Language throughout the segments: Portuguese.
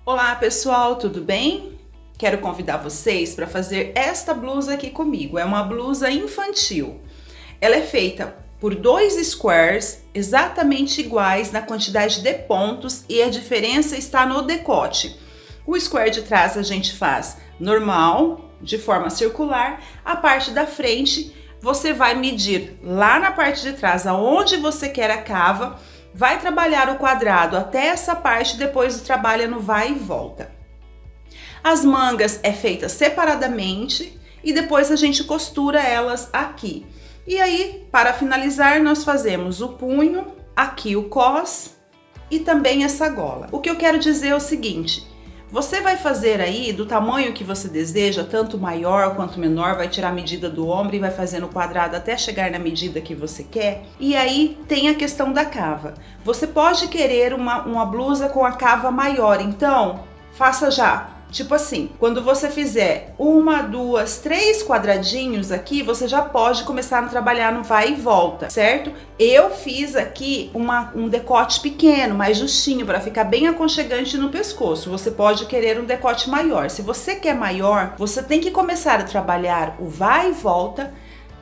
Olá pessoal, tudo bem? Quero convidar vocês para fazer esta blusa aqui comigo. É uma blusa infantil. Ela é feita por dois squares exatamente iguais na quantidade de pontos e a diferença está no decote. O square de trás a gente faz normal, de forma circular. A parte da frente você vai medir lá na parte de trás, aonde você quer a cava. Vai trabalhar o quadrado até essa parte, depois trabalha no vai e volta. As mangas é feita separadamente e depois a gente costura elas aqui. E aí, para finalizar, nós fazemos o punho, aqui o cos e também essa gola. O que eu quero dizer é o seguinte: você vai fazer aí do tamanho que você deseja, tanto maior quanto menor, vai tirar a medida do ombro e vai fazer no quadrado até chegar na medida que você quer. E aí tem a questão da cava. Você pode querer uma blusa com a cava maior, então faça já. Tipo assim, quando você fizer uma, duas, três quadradinhos aqui, você já pode começar a trabalhar no vai e volta, certo? Eu fiz aqui um decote pequeno, mais justinho, para ficar bem aconchegante no pescoço. Você pode querer um decote maior. Se você quer maior, você tem que começar a trabalhar o vai e volta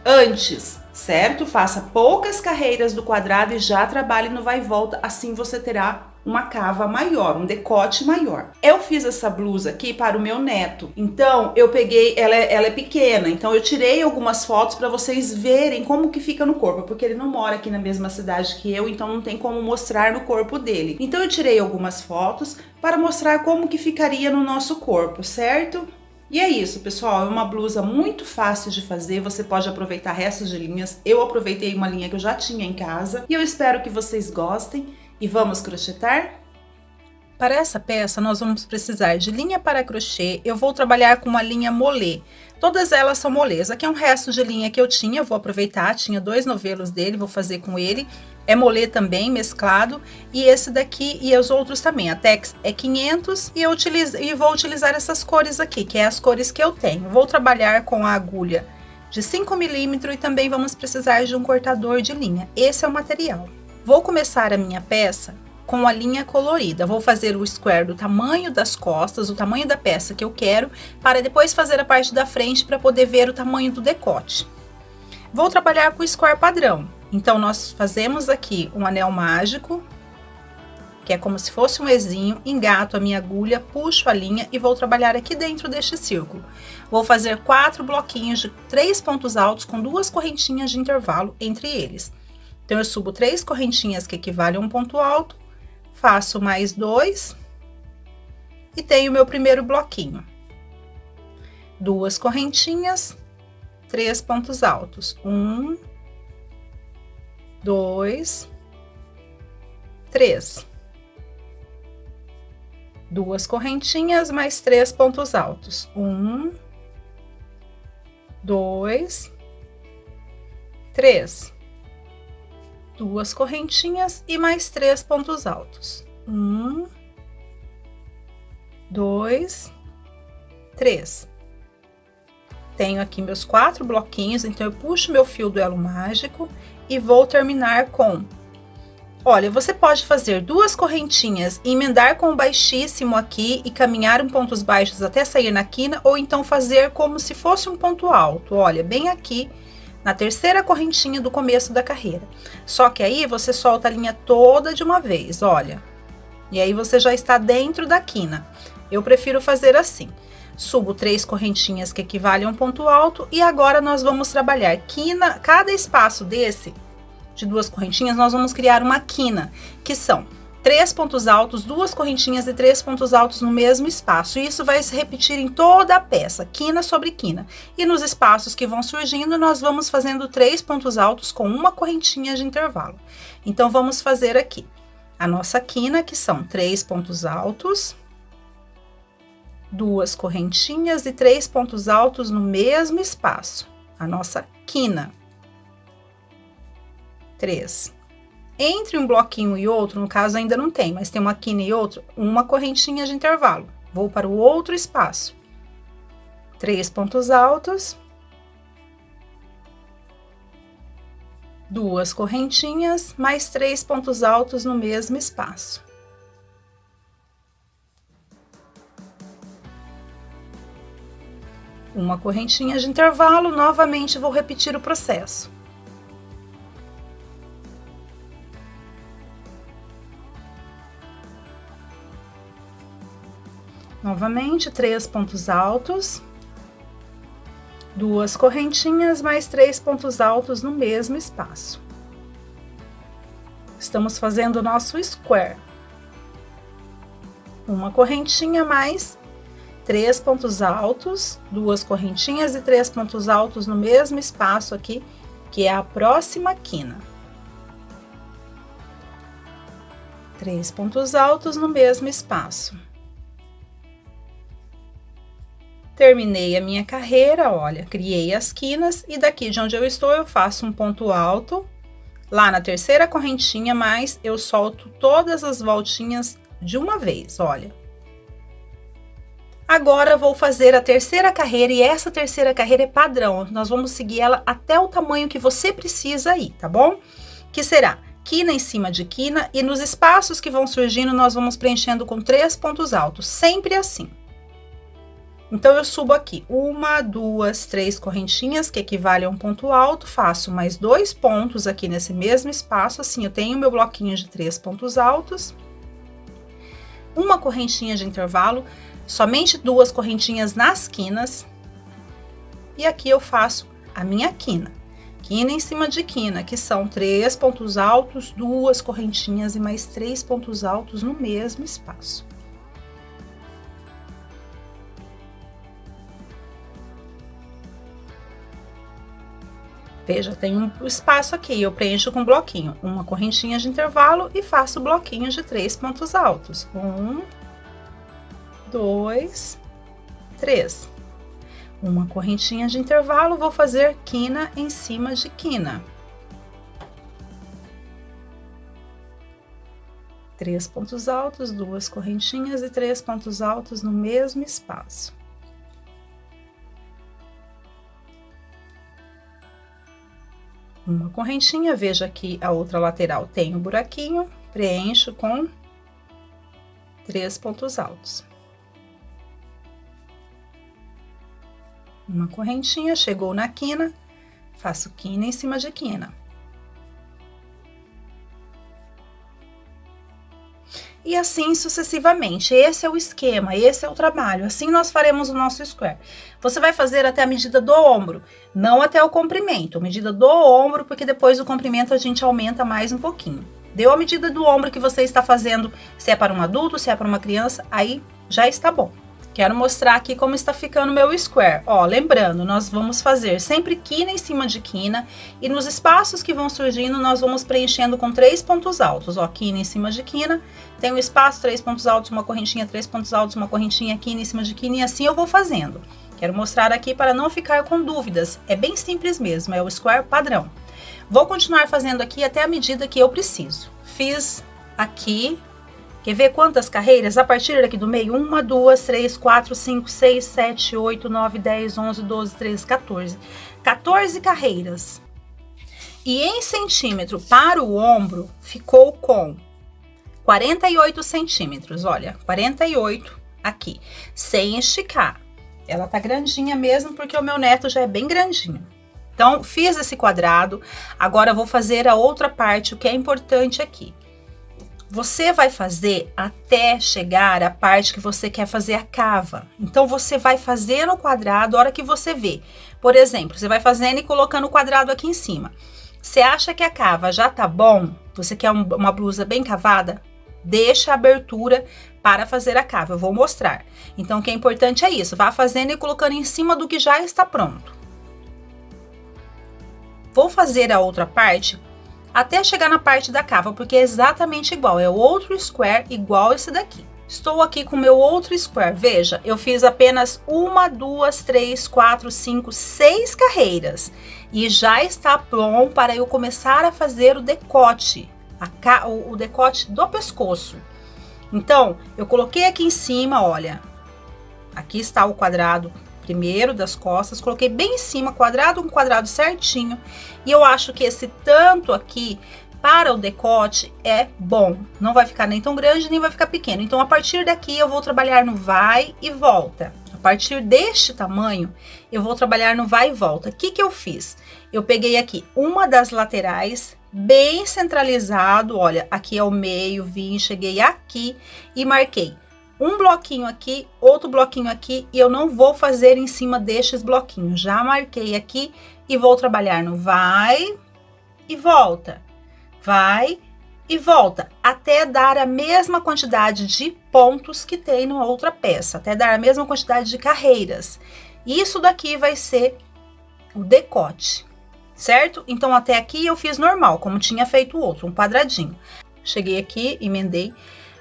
antes, certo? Faça poucas carreiras do quadrado e já trabalhe no vai e volta, assim você terá uma cava maior, um decote maior. Eu fiz essa blusa aqui para o meu neto, então eu peguei, ela é pequena, então eu tirei algumas fotos para vocês verem como que fica no corpo, porque ele não mora aqui na mesma cidade que eu, então não tem como mostrar no corpo dele. Então eu tirei algumas fotos para mostrar como que ficaria no nosso corpo, certo? E é isso, pessoal, é uma blusa muito fácil de fazer, você pode aproveitar restos de linhas. Eu aproveitei uma linha que eu já tinha em casa e eu espero que vocês gostem. E vamos crochetar? Para essa peça nós vamos precisar de linha para crochê. Eu vou trabalhar com uma linha molê. Todas elas são molês. Aqui é um resto de linha que eu tinha, eu vou aproveitar, tinha 2 novelos dele, vou fazer com ele. É molê também, mesclado, e esse daqui e os outros também. A Tex é 500 e vou utilizar essas cores aqui, que é as cores que eu tenho. Vou trabalhar com a agulha de 5 milímetros e também vamos precisar de um cortador de linha. Esse é o material. Vou começar a minha peça com a linha colorida. Vou fazer o square do tamanho das costas, o tamanho da peça que eu quero, para depois fazer a parte da frente para poder ver o tamanho do decote. Vou trabalhar com o square padrão. Então, nós fazemos aqui um anel mágico, que é como se fosse um ezinho, engato a minha agulha, puxo a linha e vou trabalhar aqui dentro deste círculo. Vou fazer 4 bloquinhos de 3 pontos altos com 2 correntinhas de intervalo entre eles. Então, eu subo 3 correntinhas que equivalem a um ponto alto, faço mais 2 e tenho meu primeiro bloquinho. 2 correntinhas, 3 pontos altos. 1, 2, 3. 2 correntinhas mais 3 pontos altos. 1, 2, 3. 2 correntinhas e mais 3 pontos altos. 1, 2, 3. Tenho aqui meus 4 bloquinhos, então eu puxo meu fio do elo mágico e vou terminar com... Olha, você pode fazer 2 correntinhas e emendar com o baixíssimo aqui e caminhar em pontos baixos até sair na quina, ou então fazer como se fosse um ponto alto, olha, bem aqui, na terceira correntinha do começo da carreira. Só que aí você solta a linha toda de uma vez, olha. E aí você já está dentro da quina. Eu prefiro fazer assim. Subo 3 correntinhas que equivalem a um ponto alto e agora nós vamos trabalhar quina. Cada espaço desse, de 2 correntinhas, nós vamos criar uma quina, que são 3 pontos altos, 2 correntinhas e 3 pontos altos no mesmo espaço. E isso vai se repetir em toda a peça, quina sobre quina. E nos espaços que vão surgindo, nós vamos fazendo 3 pontos altos com uma correntinha de intervalo. Então, vamos fazer aqui a nossa quina, que são 3 pontos altos, 2 correntinhas e 3 pontos altos no mesmo espaço. A nossa quina. 3. Entre um bloquinho e outro, no caso ainda não tem, mas tem uma quina e outro, uma correntinha de intervalo. Vou para o outro espaço. 3 pontos altos. 2 correntinhas, mais 3 pontos altos no mesmo espaço. Uma correntinha de intervalo, novamente vou repetir o processo. Novamente, 3 pontos altos, 2 correntinhas mais 3 pontos altos no mesmo espaço. Estamos fazendo o nosso square. Uma correntinha mais 3 pontos altos, 2 correntinhas e 3 pontos altos no mesmo espaço aqui, que é a próxima quina. 3 pontos altos no mesmo espaço. Terminei a minha carreira, olha, criei as quinas e daqui de onde eu estou eu faço um ponto alto, lá na terceira correntinha, mas eu solto todas as voltinhas de uma vez, olha. Agora vou fazer a terceira carreira e essa terceira carreira é padrão, nós vamos seguir ela até o tamanho que você precisa aí, tá bom? Que será quina em cima de quina e nos espaços que vão surgindo nós vamos preenchendo com 3 pontos altos, sempre assim. Então, eu subo aqui 1, 2, 3 correntinhas, que equivale a um ponto alto, faço mais 2 pontos aqui nesse mesmo espaço, assim, eu tenho meu bloquinho de 3 pontos altos, uma correntinha de intervalo, somente 2 correntinhas nas quinas, e aqui eu faço a minha quina. Quina em cima de quina, que são 3 pontos altos, 2 correntinhas e mais 3 pontos altos no mesmo espaço. Veja, tem um espaço aqui, eu preencho com bloquinho, uma correntinha de intervalo e faço bloquinhos de 3 pontos altos. 1, 2, 3. Uma correntinha de intervalo, vou fazer quina em cima de quina. 3 pontos altos, 2 correntinhas e 3 pontos altos no mesmo espaço. Uma correntinha, veja que a outra lateral tem um buraquinho, preencho com 3 pontos altos. Uma correntinha, chegou na quina, faço quina em cima de quina. E assim sucessivamente, esse é o esquema, esse é o trabalho, assim nós faremos o nosso square. Você vai fazer até a medida do ombro, não até o comprimento, medida do ombro, porque depois do comprimento a gente aumenta mais um pouquinho. Deu a medida do ombro que você está fazendo, se é para um adulto, se é para uma criança, aí já está bom. Quero mostrar aqui como está ficando o meu square. Ó, lembrando, nós vamos fazer sempre quina em cima de quina e nos espaços que vão surgindo nós vamos preenchendo com 3 pontos altos. Ó, quina em cima de quina, tem um espaço, 3 pontos altos, uma correntinha, 3 pontos altos, uma correntinha, quina em cima de quina e assim eu vou fazendo. Quero mostrar aqui para não ficar com dúvidas. É bem simples mesmo, é o square padrão. Vou continuar fazendo aqui até a medida que eu preciso. Fiz aqui. Quer ver quantas carreiras? A partir daqui do meio, 1, 2, 3, 4, 5, 6, 7, 8, 9, 10, 11, 12, 13, 14. 14 carreiras. E em centímetro para o ombro, ficou com 48 centímetros. Olha, 48 aqui, sem esticar. Ela tá grandinha mesmo, porque o meu neto já é bem grandinho. Então, fiz esse quadrado. Agora, vou fazer a outra parte, o que é importante aqui. Você vai fazer até chegar à parte que você quer fazer a cava. Então, você vai fazer no quadrado a hora que você vê. Por exemplo, você vai fazendo e colocando o quadrado aqui em cima. Você acha que a cava já tá bom? Você quer uma blusa bem cavada? Deixa a abertura para fazer a cava. Eu vou mostrar. Então, o que é importante é isso. Vá fazendo e colocando em cima do que já está pronto. Vou fazer a outra parte até chegar na parte da cava, porque é exatamente igual, é outro square igual esse daqui. Estou aqui com o meu outro square, veja, eu fiz apenas 1, 2, 3, 4, 5, 6 carreiras. E já está pronto para eu começar a fazer o decote, o decote do pescoço. Então, eu coloquei aqui em cima, olha, aqui está o quadrado primeiro das costas, coloquei bem em cima, quadrado, um quadrado certinho, e eu acho que esse tanto aqui para o decote é bom, não vai ficar nem tão grande, nem vai ficar pequeno. Então, a partir daqui eu vou trabalhar no vai e volta. partir deste tamanho, eu vou trabalhar no vai e volta. O que que eu fiz? Eu peguei aqui uma das laterais, bem centralizado, olha, aqui é o meio, vim, cheguei aqui e marquei um bloquinho aqui, outro bloquinho aqui, e eu não vou fazer em cima destes bloquinhos. Já marquei aqui e vou trabalhar no vai e volta, vai e volta, até dar a mesma quantidade de pontos que tem na outra peça, até dar a mesma quantidade de carreiras. Isso daqui vai ser o decote, certo? Então, até aqui eu fiz normal, como tinha feito o outro, um quadradinho. Cheguei aqui, emendei.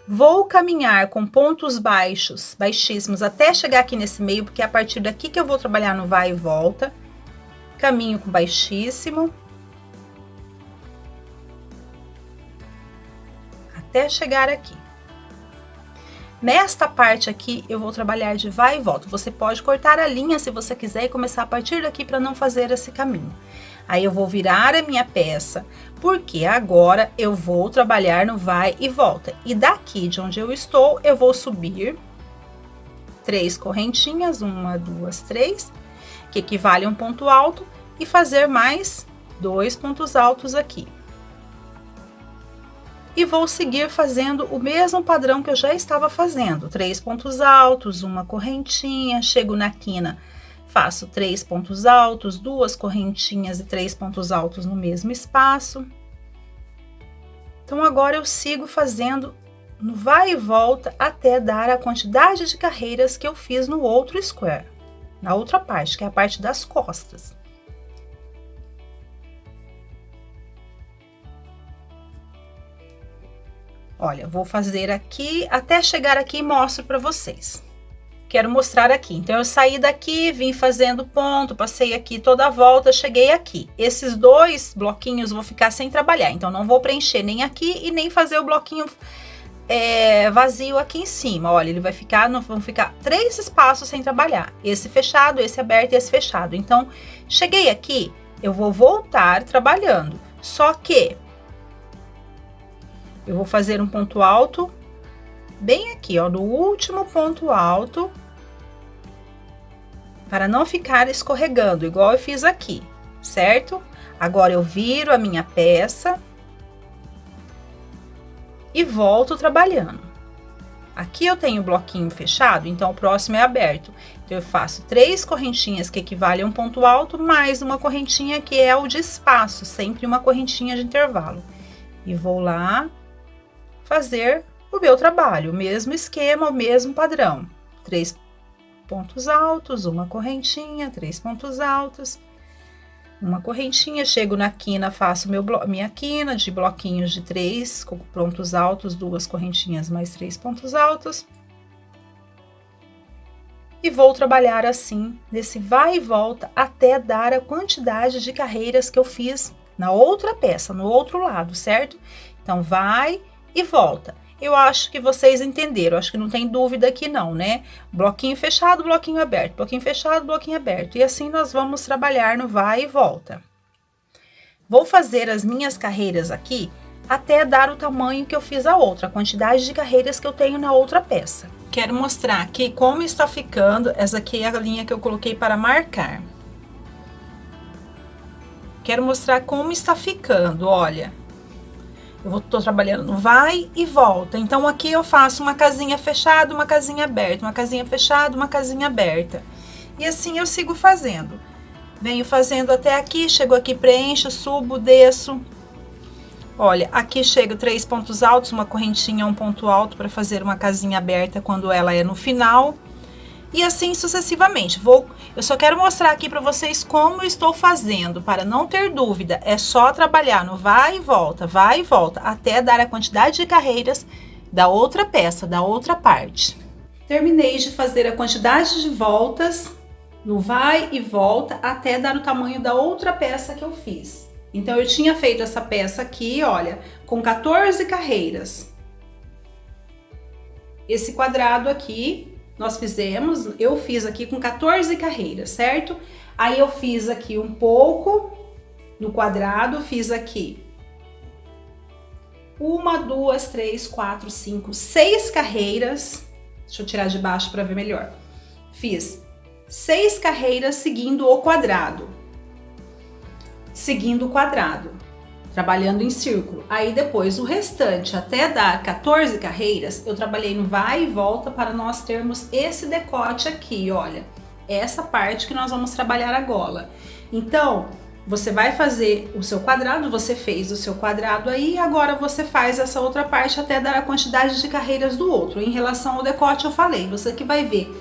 Vou caminhar com pontos baixos, baixíssimos, até chegar aqui nesse meio, porque é a partir daqui que eu vou trabalhar no vai e volta. Caminho com baixíssimo. Até chegar aqui. Nesta parte aqui, eu vou trabalhar de vai e volta. Você pode cortar a linha se você quiser e começar a partir daqui para não fazer esse caminho. Aí eu vou virar a minha peça, porque agora eu vou trabalhar no vai e volta. E daqui de onde eu estou, eu vou subir 3 correntinhas, 1, 2, 3, que equivale a um ponto alto, e fazer mais 2 pontos altos aqui. E vou seguir fazendo o mesmo padrão que eu já estava fazendo. 3 pontos altos, uma correntinha, chego na quina, faço 3 pontos altos, 2 correntinhas e 3 pontos altos no mesmo espaço. Então, agora eu sigo fazendo no vai e volta até dar a quantidade de carreiras que eu fiz no outro square, na outra parte, que é a parte das costas. Olha, vou fazer aqui, até chegar aqui e mostro para vocês. Quero mostrar aqui. Então, eu saí daqui, vim fazendo ponto, passei aqui toda a volta, cheguei aqui. Esses 2 bloquinhos vou ficar sem trabalhar, então não vou preencher nem aqui e nem fazer o bloquinho vazio aqui em cima. Olha, ele vai ficar, vão ficar 3 espaços sem trabalhar. Esse fechado, esse aberto e esse fechado. Então, cheguei aqui, eu vou voltar trabalhando. Só que eu vou fazer um ponto alto bem aqui, ó, no último ponto alto, para não ficar escorregando, igual eu fiz aqui, certo? Agora eu viro a minha peça e volto trabalhando. Aqui eu tenho o bloquinho fechado, então o próximo é aberto. Então, eu faço 3 correntinhas que equivalem a um ponto alto, mais uma correntinha que é o de espaço, sempre uma correntinha de intervalo. E vou lá fazer o meu trabalho, o mesmo esquema, o mesmo padrão. 3 pontos altos, uma correntinha, 3 pontos altos, uma correntinha, chego na quina, faço minha quina de bloquinhos de 3 pontos altos, 2 correntinhas mais 3 pontos altos. E vou trabalhar assim, nesse vai e volta, até dar a quantidade de carreiras que eu fiz na outra peça, no outro lado, certo? Então, vai e volta. Eu acho que vocês entenderam, acho que não tem dúvida aqui não, né? Bloquinho fechado, bloquinho aberto, bloquinho fechado, bloquinho aberto. E assim nós vamos trabalhar no vai e volta. Vou fazer as minhas carreiras aqui até dar o tamanho que eu fiz a outra, a quantidade de carreiras que eu tenho na outra peça. Quero mostrar aqui como está ficando, essa aqui é a linha que eu coloquei para marcar. Quero mostrar como está ficando, olha. Eu tô trabalhando no vai e volta. Então, aqui eu faço uma casinha fechada, uma casinha aberta, uma casinha fechada, uma casinha aberta. E assim eu sigo fazendo. Venho fazendo até aqui, chego aqui, preencho, subo, desço. Olha, aqui chego 3 pontos altos, uma correntinha, um ponto alto para fazer uma casinha aberta quando ela é no final. E assim sucessivamente. Eu só quero mostrar aqui para vocês como eu estou fazendo, para não ter dúvida. É só trabalhar no vai e volta, até dar a quantidade de carreiras da outra peça, da outra parte. Terminei de fazer a quantidade de voltas no vai e volta, até dar o tamanho da outra peça que eu fiz. Então, eu tinha feito essa peça aqui, olha, com 14 carreiras. Esse quadrado aqui eu fiz aqui com 14 carreiras, certo? Aí eu fiz aqui um pouco no quadrado, fiz aqui 1, 2, 3, 4, 5, 6 carreiras. Deixa eu tirar de baixo para ver melhor. Fiz 6 carreiras seguindo o quadrado. Trabalhando em círculo. Aí depois o restante, até dar 14 carreiras, eu trabalhei no vai e volta para nós termos esse decote aqui, olha. Essa parte que nós vamos trabalhar a gola. Então, você vai fazer o seu quadrado, você fez o seu quadrado aí, agora você faz essa outra parte até dar a quantidade de carreiras do outro. Em relação ao decote, eu falei, você que vai ver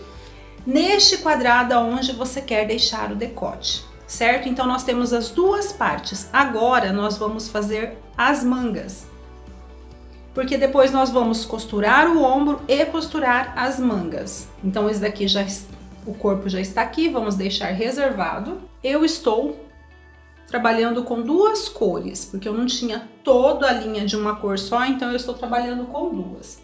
neste quadrado aonde você quer deixar o decote, certo? Então, nós temos as duas partes. Agora, nós vamos fazer as mangas, porque depois nós vamos costurar o ombro e costurar as mangas. Então, esse daqui o corpo já está aqui, vamos deixar reservado. Eu estou trabalhando com 2 cores, porque eu não tinha toda a linha de uma cor só, então eu estou trabalhando com 2.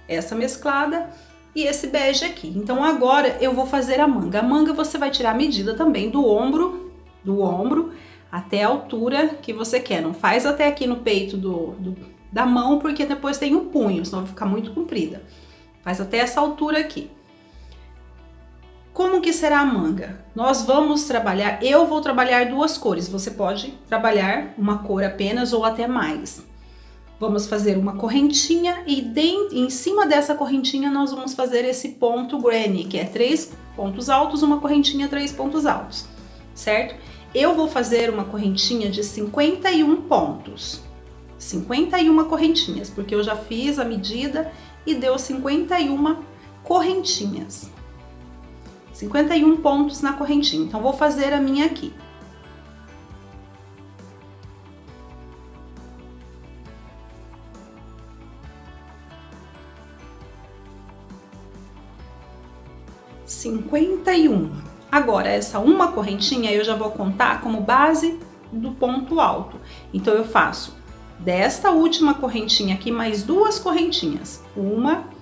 Essa mesclada e esse bege aqui. Então agora eu vou fazer a manga. A manga você vai tirar a medida também do ombro até a altura que você quer. Não faz até aqui no peito da mão, porque depois tem o punho, senão vai ficar muito comprida. Faz até essa altura aqui. Como que será a manga? Nós vamos trabalhar, eu vou trabalhar 2 cores, você pode trabalhar uma cor apenas ou até mais. Vamos fazer uma correntinha e em cima dessa correntinha nós vamos fazer esse ponto granny, que é 3 pontos altos, uma correntinha 3 pontos altos, certo? Eu vou fazer uma correntinha de 51 pontos, 51 correntinhas, porque eu já fiz a medida e deu 51 correntinhas. 51 pontos na correntinha. Então, vou fazer a minha aqui. Agora, essa uma correntinha eu já vou contar como base do ponto alto. Então, eu faço desta última correntinha aqui mais 2 correntinhas. 1,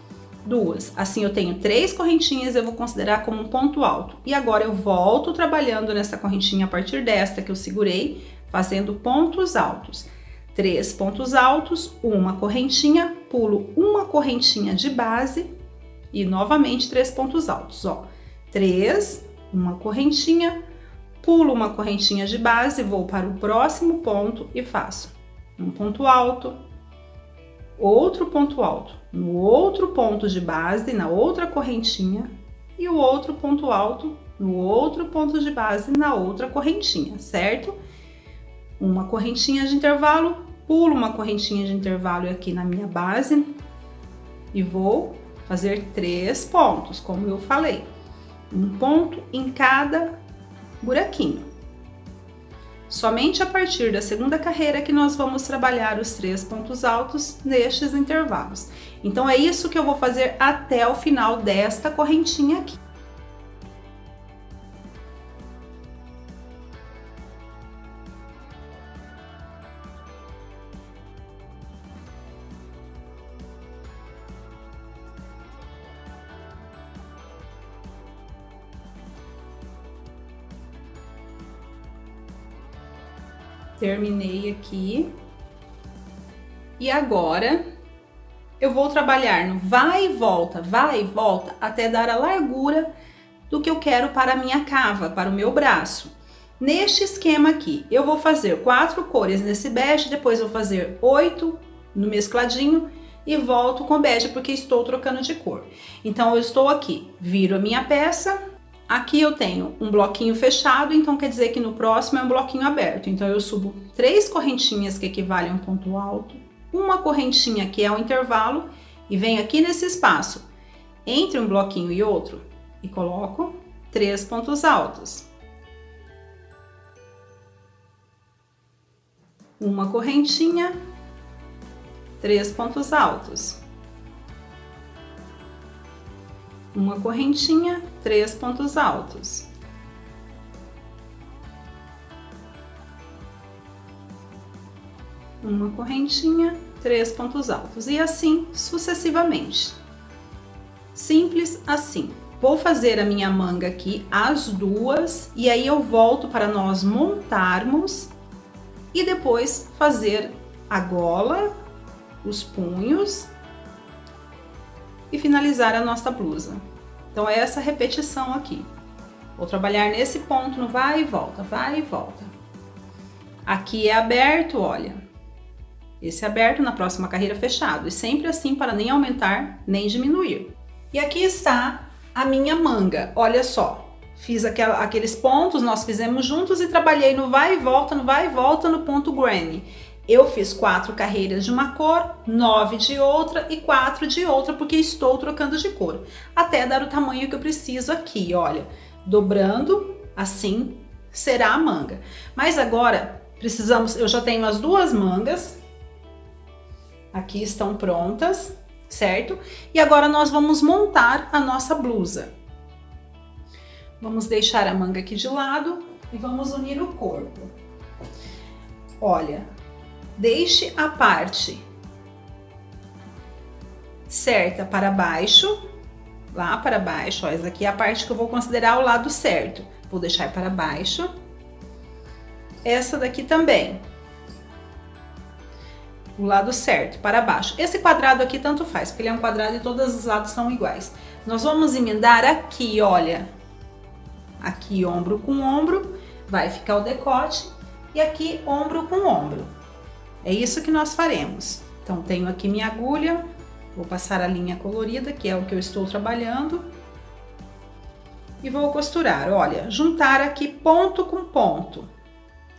2. Assim eu tenho 3 correntinhas, eu vou considerar como um ponto alto. E agora eu volto trabalhando nessa correntinha a partir desta que eu segurei, fazendo pontos altos. 3 pontos altos, uma correntinha, pulo uma correntinha de base e novamente 3 pontos altos, ó. 3, uma correntinha, pulo uma correntinha de base, vou para o próximo ponto e faço um ponto alto, outro ponto alto, no outro ponto de base, na outra correntinha, e o outro ponto alto no outro ponto de base, na outra correntinha, certo? Uma correntinha de intervalo, pulo uma correntinha de intervalo aqui na minha base e vou fazer 3 pontos, como eu falei. Um ponto em cada buraquinho. Somente a partir da segunda carreira que nós vamos trabalhar os 3 pontos altos nestes intervalos. Então, é isso que eu vou fazer até o final desta correntinha aqui. Terminei aqui. E agora eu vou trabalhar no vai e volta até dar a largura do que eu quero para a minha cava, para o meu braço. Neste esquema aqui, eu vou fazer 4 cores nesse bege, depois eu vou fazer 8 no mescladinho e volto com bege porque estou trocando de cor. Então eu estou aqui, viro a minha peça. Aqui eu tenho um bloquinho fechado, então quer dizer que no próximo é um bloquinho aberto. Então eu subo 3 correntinhas que equivalem a um ponto alto, uma correntinha que é o intervalo e venho aqui nesse espaço entre um bloquinho e outro e coloco 3 pontos altos. Uma correntinha, 3 pontos altos. Uma correntinha, 3 pontos altos. Uma correntinha, 3 pontos altos. E assim sucessivamente. Simples assim. Vou fazer a minha manga aqui, as duas, e aí eu volto para nós montarmos e depois fazer a gola, os punhos e finalizar a nossa blusa. Então é essa repetição aqui. Vou trabalhar nesse ponto no vai e volta, vai e volta. Aqui é aberto, olha. Esse é aberto, na próxima carreira fechado. E sempre assim para nem aumentar, nem diminuir. E aqui está a minha manga, olha só. Fiz aqueles pontos, nós fizemos juntos e trabalhei no vai e volta, no vai e volta, no ponto granny. Eu fiz 4 carreiras de uma cor, 9 de outra e 4 de outra, porque estou trocando de cor. Até dar o tamanho que eu preciso aqui, olha. Dobrando, assim será a manga. Mas agora precisamos, eu já tenho as 2 mangas. Aqui estão prontas, certo? E agora nós vamos montar a nossa blusa. Vamos deixar a manga aqui de lado e vamos unir o corpo. Olha, deixe a parte certa para baixo, lá para baixo, ó, essa aqui é a parte que eu vou considerar o lado certo. Vou deixar para baixo. Essa daqui também. O lado certo, para baixo. Esse quadrado aqui tanto faz, porque ele é um quadrado e todos os lados são iguais. Nós vamos emendar aqui, olha. Aqui ombro com ombro, vai ficar o decote. E aqui ombro com ombro. É isso que nós faremos. Então tenho aqui minha agulha, vou passar a linha colorida, que é o que eu estou trabalhando. E vou costurar, olha, juntar aqui ponto com ponto.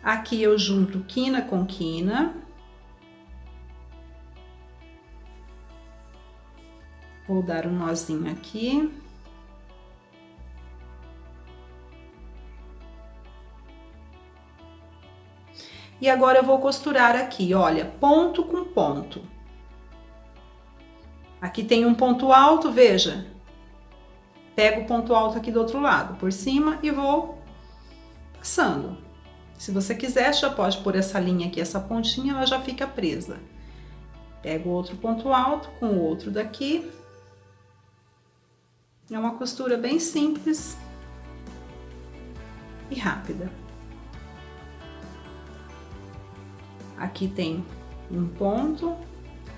Aqui eu junto quina com quina. Vou dar um nozinho aqui. E agora eu vou costurar aqui, olha, ponto com ponto. Aqui tem um ponto alto, veja. Pego o ponto alto aqui do outro lado, por cima, e vou passando. Se você quiser, já pode pôr essa linha aqui, essa pontinha, ela já fica presa. Pego outro ponto alto com o outro daqui. É uma costura bem simples e rápida. Aqui tem um ponto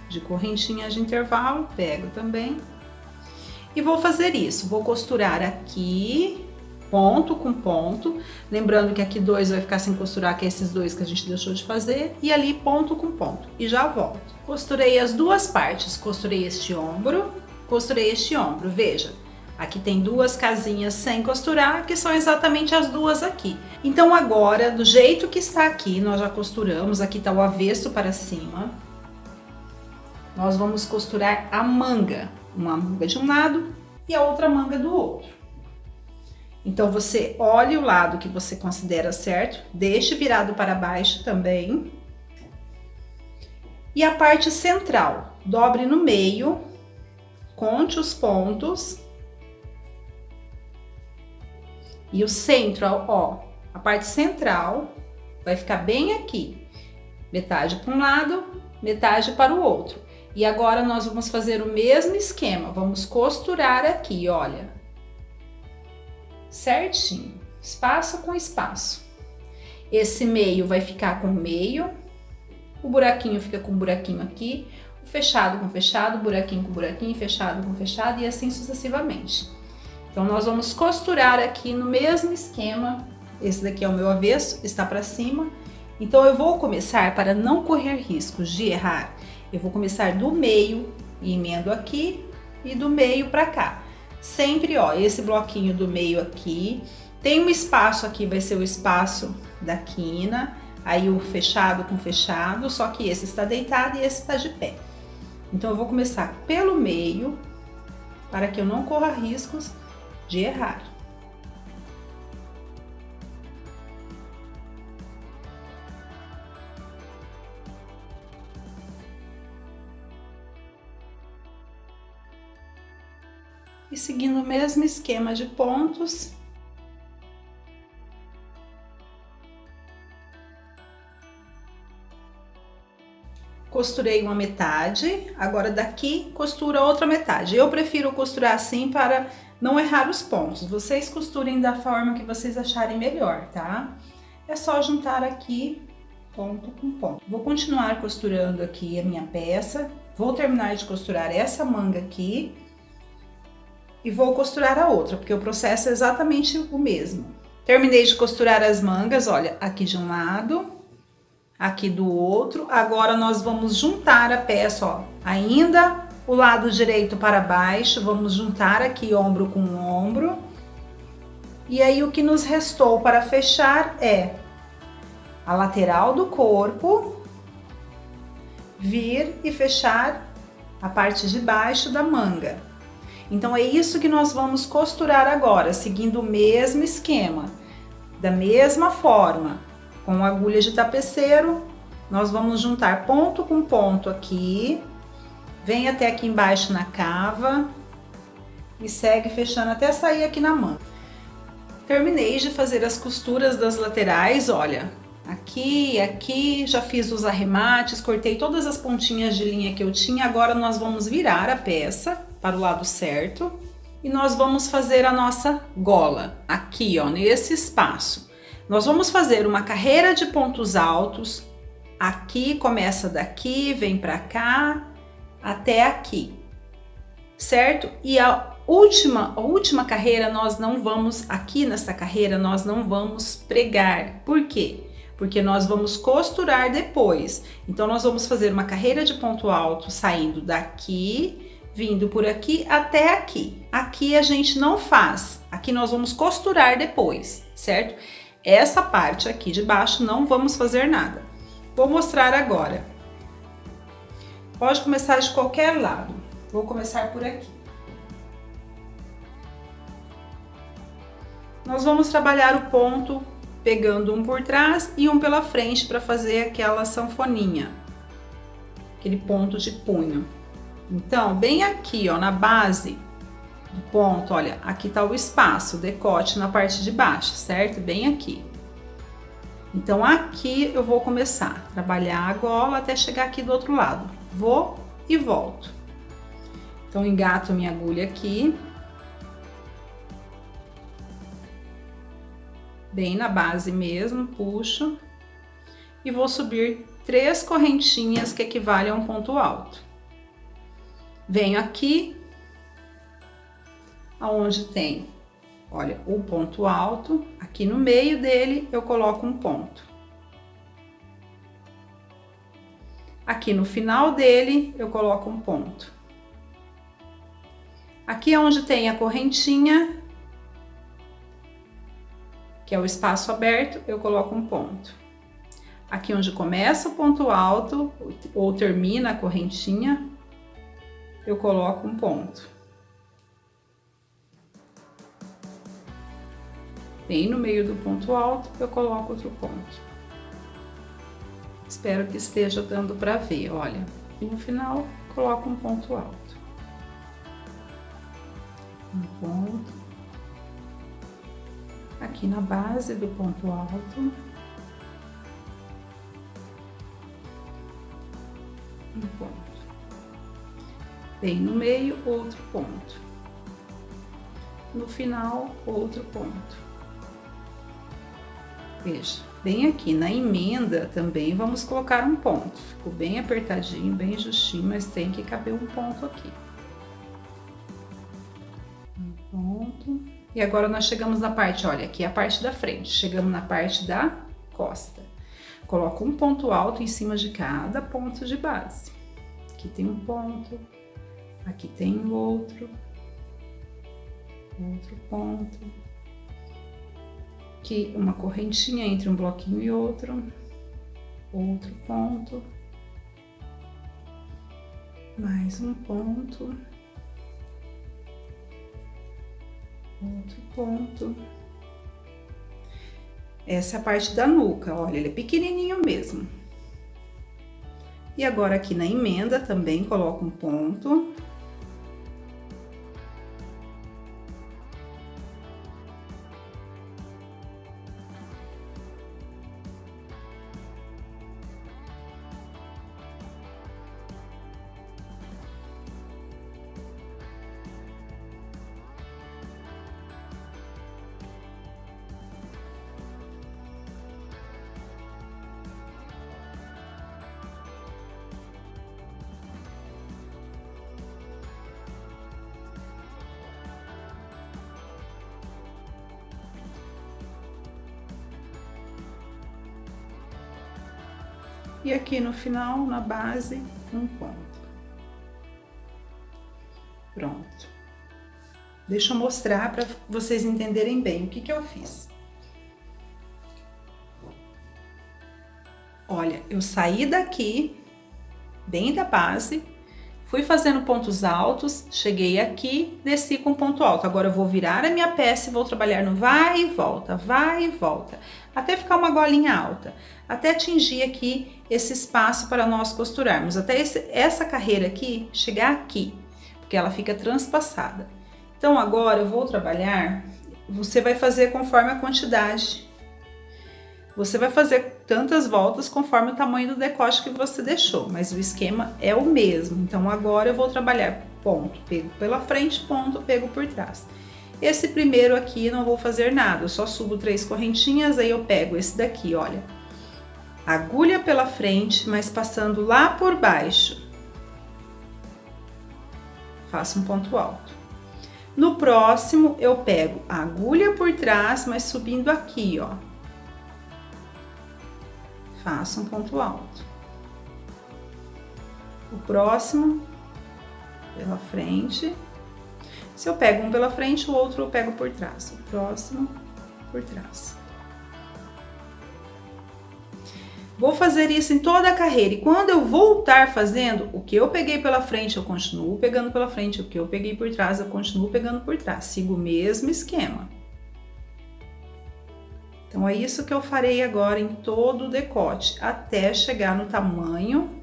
de correntinha de intervalo, pego também. E vou fazer isso, vou costurar aqui, ponto com ponto. Lembrando que aqui 2 vai ficar sem costurar, que é esses 2 que a gente deixou de fazer. E ali ponto com ponto, e já volto. Costurei as 2 partes, costurei este ombro, veja. Aqui tem 2 casinhas sem costurar, que são exatamente as 2 aqui. Então agora, do jeito que está aqui, nós já costuramos, aqui tá o avesso para cima. Nós vamos costurar a manga, uma manga de um lado e a outra manga do outro. Então você olha o lado que você considera certo, deixe virado para baixo também. E a parte central, dobre no meio, conte os pontos. E o centro, ó, a parte central vai ficar bem aqui. Metade para um lado, metade para o outro. E agora nós vamos fazer o mesmo esquema. Vamos costurar aqui, olha. Certinho, espaço com espaço. Esse meio vai ficar com meio. O buraquinho fica com buraquinho aqui. O fechado com fechado, buraquinho com buraquinho, fechado com fechado e assim sucessivamente. Então, nós vamos costurar aqui no mesmo esquema. Esse daqui é o meu avesso, está para cima. Então, eu vou começar, para não correr riscos de errar, eu vou começar do meio e emendo aqui e do meio para cá. Sempre, ó, esse bloquinho do meio aqui. Tem um espaço aqui, vai ser o espaço da quina. Aí, o fechado com fechado, só que esse está deitado e esse está de pé. Então, eu vou começar pelo meio, para que eu não corra riscos de errar. E seguindo o mesmo esquema de pontos, costurei uma metade, agora daqui costura outra metade. Eu prefiro costurar assim para não errar os pontos. Vocês costurem da forma que vocês acharem melhor, tá? É só juntar aqui ponto com ponto. Vou continuar costurando aqui a minha peça. Vou terminar de costurar essa manga aqui. e vou costurar a outra, porque o processo é exatamente o mesmo. Terminei de costurar as mangas, olha, aqui de um lado, aqui do outro. Agora nós vamos juntar a peça, ó, ainda o lado direito para baixo, vamos juntar aqui ombro com ombro. E aí o que nos restou para fechar é a lateral do corpo, vir e fechar a parte de baixo da manga. Então é isso que nós vamos costurar agora, seguindo o mesmo esquema. Da mesma forma, com agulha de tapeceiro, nós vamos juntar ponto com ponto aqui, vem até aqui embaixo na cava e segue fechando até sair aqui na manga. Terminei de fazer as costuras das laterais, olha, aqui, aqui, já fiz os arremates, cortei todas as pontinhas de linha que eu tinha. Agora nós vamos virar a peça para o lado certo e nós vamos fazer a nossa gola aqui, ó, nesse espaço. Nós vamos fazer uma carreira de pontos altos. Aqui, começa daqui, vem pra cá, até aqui, certo? E a última carreira nós não vamos, aqui nessa carreira nós não vamos pregar. Por quê? Porque nós vamos costurar depois. Então nós vamos fazer uma carreira de ponto alto saindo daqui, vindo por aqui até aqui. Aqui a gente não faz, aqui nós vamos costurar depois, certo? Essa parte aqui de baixo não vamos fazer nada. Vou mostrar agora. Pode começar de qualquer lado. Vou começar por aqui. Nós vamos trabalhar o ponto pegando um por trás e um pela frente para fazer aquela sanfoninha. Aquele ponto de punho. Então, bem aqui, ó, na base do ponto, olha, aqui tá o espaço, o decote na parte de baixo, certo? Bem aqui. Então, aqui eu vou começar a trabalhar a gola até chegar aqui do outro lado. Vou e volto. Então, engato minha agulha aqui. Bem na base mesmo, puxo. E vou subir 3 correntinhas que equivalem a um ponto alto. Venho aqui, aonde tem, olha, o ponto alto, aqui no meio dele eu coloco um ponto. Aqui no final dele eu coloco um ponto. Aqui onde tem a correntinha, que é o espaço aberto, eu coloco um ponto. Aqui onde começa o ponto alto, ou termina a correntinha, eu coloco um ponto. Bem no meio do ponto alto, eu coloco outro ponto. Espero que esteja dando para ver, olha. E no final, coloco um ponto alto. Um ponto. Aqui na base do ponto alto. Um ponto. Bem no meio, outro ponto. No final, outro ponto. Veja, bem aqui na emenda também vamos colocar um ponto. Ficou bem apertadinho, bem justinho, mas tem que caber um ponto aqui. Um ponto. E agora nós chegamos na parte, olha, aqui é a parte da frente. Chegamos na parte da costa. Coloco um ponto alto em cima de cada ponto de base. Aqui tem um ponto. Aqui tem outro ponto, aqui uma correntinha entre um bloquinho e outro ponto, mais um ponto, outro ponto. Essa é a parte da nuca, olha, ele é pequenininho mesmo. E agora aqui na emenda também coloco um ponto. E aqui no final, na base, um ponto. Pronto. Deixa eu mostrar para vocês entenderem bem o que eu fiz. Olha, eu saí daqui, bem da base, fui fazendo pontos altos, cheguei aqui, desci com ponto alto. Agora eu vou virar a minha peça e vou trabalhar no vai e volta, até ficar uma golinha alta, até atingir aqui esse espaço para nós costurarmos, até essa carreira aqui chegar aqui, porque ela fica transpassada. Então agora eu vou trabalhar, você vai fazer conforme a quantidade. Você vai fazer tantas voltas conforme o tamanho do decote que você deixou, mas o esquema é o mesmo. Então agora eu vou trabalhar ponto, pego pela frente, ponto, pego por trás. Esse primeiro aqui não vou fazer nada, eu só subo 3 correntinhas, aí eu pego esse daqui, olha. Agulha pela frente, mas passando lá por baixo. Faço um ponto alto. No próximo eu pego a agulha por trás, mas subindo aqui, ó. Faço um ponto alto. O próximo pela frente. Se eu pego um pela frente, o outro eu pego por trás. O próximo por trás. Vou fazer isso em toda a carreira e quando eu voltar fazendo, o que eu peguei pela frente eu continuo pegando pela frente, o que eu peguei por trás eu continuo pegando por trás. Sigo o mesmo esquema. Então, é isso que eu farei agora em todo o decote, até chegar no tamanho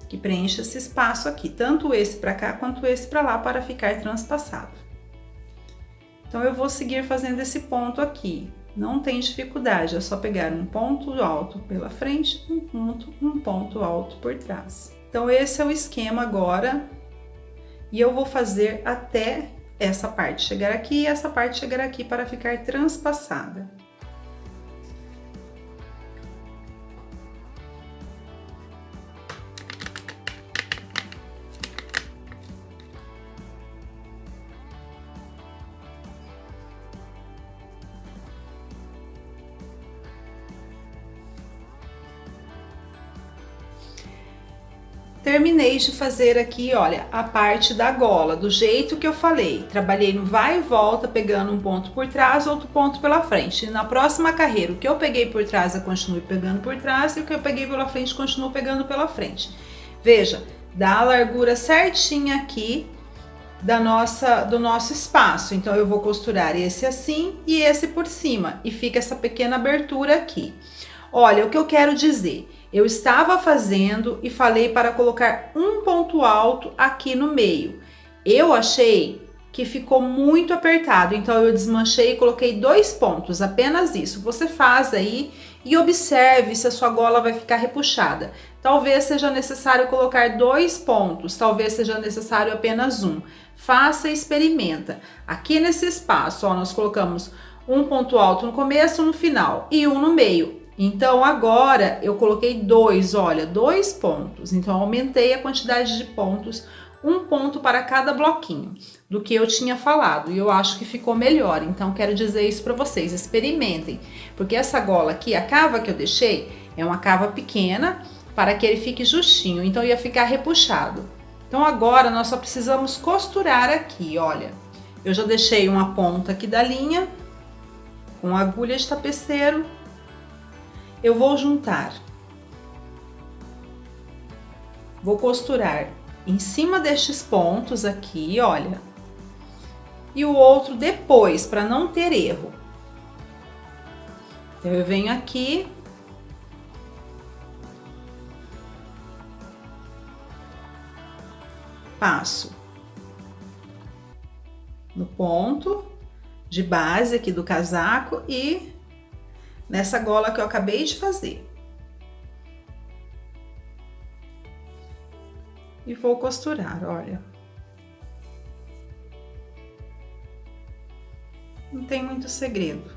que preenche esse espaço aqui, tanto esse para cá quanto esse para lá, para ficar transpassado. Então, eu vou seguir fazendo esse ponto aqui. Não tem dificuldade, é só pegar um ponto alto pela frente, um ponto alto por trás. Então, esse é o esquema agora, e eu vou fazer até essa parte chegar aqui e essa parte chegar aqui para ficar transpassada. Terminei de fazer aqui, olha, a parte da gola, do jeito que eu falei. Trabalhei no vai e volta, pegando um ponto por trás, outro ponto pela frente. E na próxima carreira, o que eu peguei por trás, eu continuo pegando por trás, e o que eu peguei pela frente, continuo pegando pela frente. Veja, dá a largura certinha aqui do nosso espaço. Então, eu vou costurar esse assim e esse por cima, e fica essa pequena abertura aqui. Olha, o que eu quero dizer... Eu estava fazendo e falei para colocar um ponto alto aqui no meio. Eu achei que ficou muito apertado, então eu desmanchei e coloquei 2 pontos, apenas isso. Você faz aí e observe se a sua gola vai ficar repuxada. Talvez seja necessário colocar 2 pontos, talvez seja necessário apenas um. Faça e experimenta. Aqui nesse espaço, ó, nós colocamos um ponto alto no começo, no final e um no meio. Então, agora eu coloquei 2, olha, 2 pontos. Então, aumentei a quantidade de pontos, um ponto para cada bloquinho do que eu tinha falado. E eu acho que ficou melhor. Então, quero dizer isso para vocês, experimentem. Porque essa gola aqui, a cava que eu deixei, é uma cava pequena para que ele fique justinho. Então, ia ficar repuxado. Então, agora nós só precisamos costurar aqui, olha. Eu já deixei uma ponta aqui da linha com agulha de tapeceiro. Eu vou juntar, vou costurar em cima destes pontos aqui, olha, e o outro depois, para não ter erro. Então, eu venho aqui, passo no ponto de base aqui do casaco e nessa gola que eu acabei de fazer. E vou costurar, olha. Não tem muito segredo.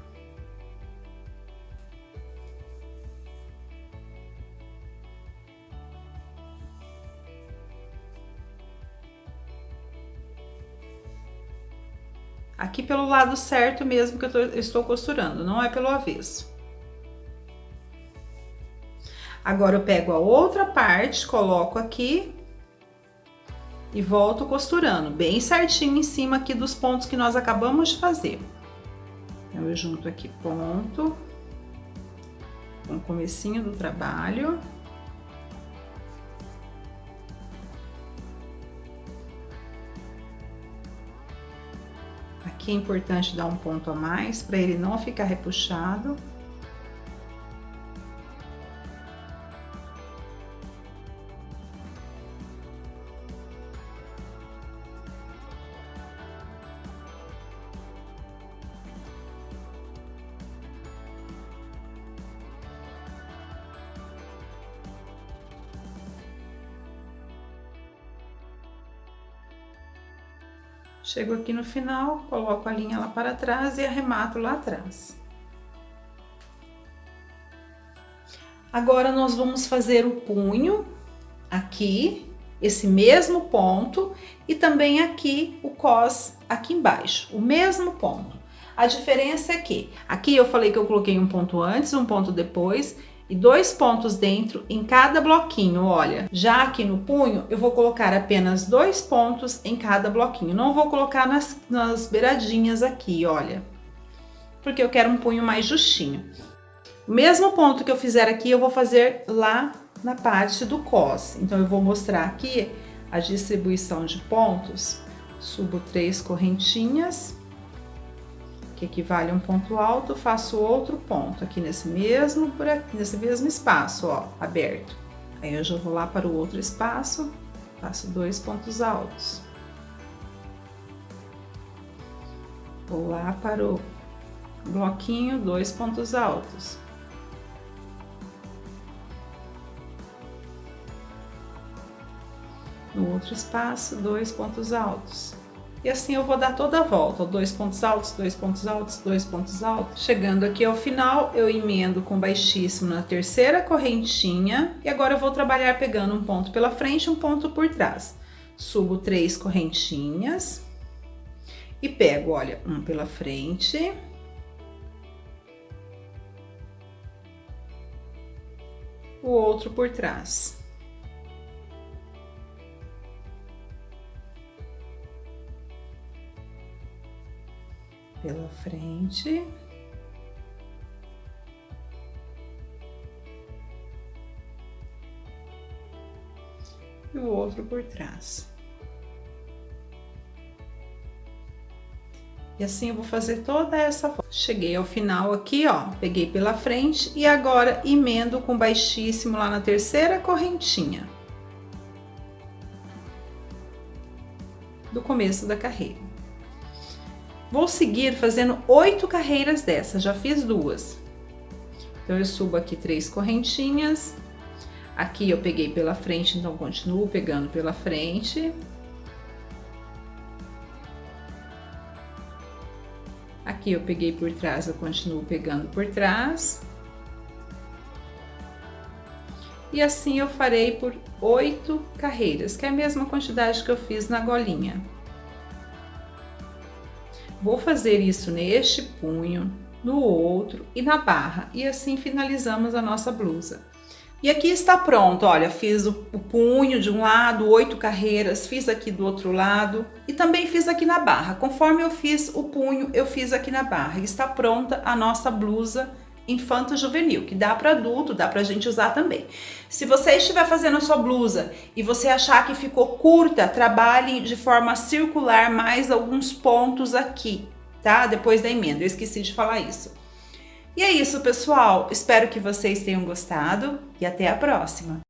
Aqui pelo lado certo mesmo que eu estou costurando, não é pelo avesso. Agora eu pego a outra parte, coloco aqui e volto costurando bem certinho em cima aqui dos pontos que nós acabamos de fazer. Então, eu junto aqui ponto com o comecinho do trabalho. Aqui é importante dar um ponto a mais para ele não ficar repuxado. Chego aqui no final, coloco a linha lá para trás e arremato lá atrás. Agora, nós vamos fazer o punho aqui, esse mesmo ponto, e também aqui o cos aqui embaixo, o mesmo ponto. A diferença é que aqui eu falei que eu coloquei um ponto antes, um ponto depois, e 2 pontos dentro em cada bloquinho, olha. Já aqui no punho, eu vou colocar apenas 2 pontos em cada bloquinho. Não vou colocar nas beiradinhas aqui, olha. Porque eu quero um punho mais justinho. O mesmo ponto que eu fizer aqui, eu vou fazer lá na parte do cos. Então, eu vou mostrar aqui a distribuição de pontos. Subo 3 correntinhas, que equivale a um ponto alto, faço outro ponto aqui nesse mesmo espaço, ó, aberto. Aí eu já vou lá para o outro espaço, faço 2 pontos altos. Vou lá para o bloquinho, 2 pontos altos. No outro espaço, 2 pontos altos. E assim eu vou dar toda a volta, 2 pontos altos, 2 pontos altos, 2 pontos altos. Chegando aqui ao final, eu emendo com baixíssimo na terceira correntinha. E agora eu vou trabalhar pegando um ponto pela frente e um ponto por trás. Subo 3 correntinhas e pego, olha, um pela frente. O outro por trás. Pela frente. E o outro por trás. E assim eu vou fazer toda essa volta. Cheguei ao final aqui, ó, peguei pela frente e agora emendo com baixíssimo lá na terceira correntinha do começo da carreira. Vou seguir fazendo 8 carreiras dessas, já fiz 2. Então, eu subo aqui 3 correntinhas. Aqui eu peguei pela frente, então continuo pegando pela frente. Aqui eu peguei por trás, eu continuo pegando por trás. E assim eu farei por 8 carreiras, que é a mesma quantidade que eu fiz na golinha. Vou fazer isso neste punho, no outro e na barra, e assim finalizamos a nossa blusa. E aqui está pronto, olha, fiz o punho de um lado, 8 carreiras, fiz aqui do outro lado e também fiz aqui na barra. Conforme eu fiz o punho, eu fiz aqui na barra. E está pronta a nossa blusa infanto-juvenil, que dá para adulto, dá pra gente usar também. Se você estiver fazendo a sua blusa e você achar que ficou curta, trabalhe de forma circular mais alguns pontos aqui, tá? Depois da emenda, eu esqueci de falar isso. E é isso, pessoal. Espero que vocês tenham gostado e até a próxima.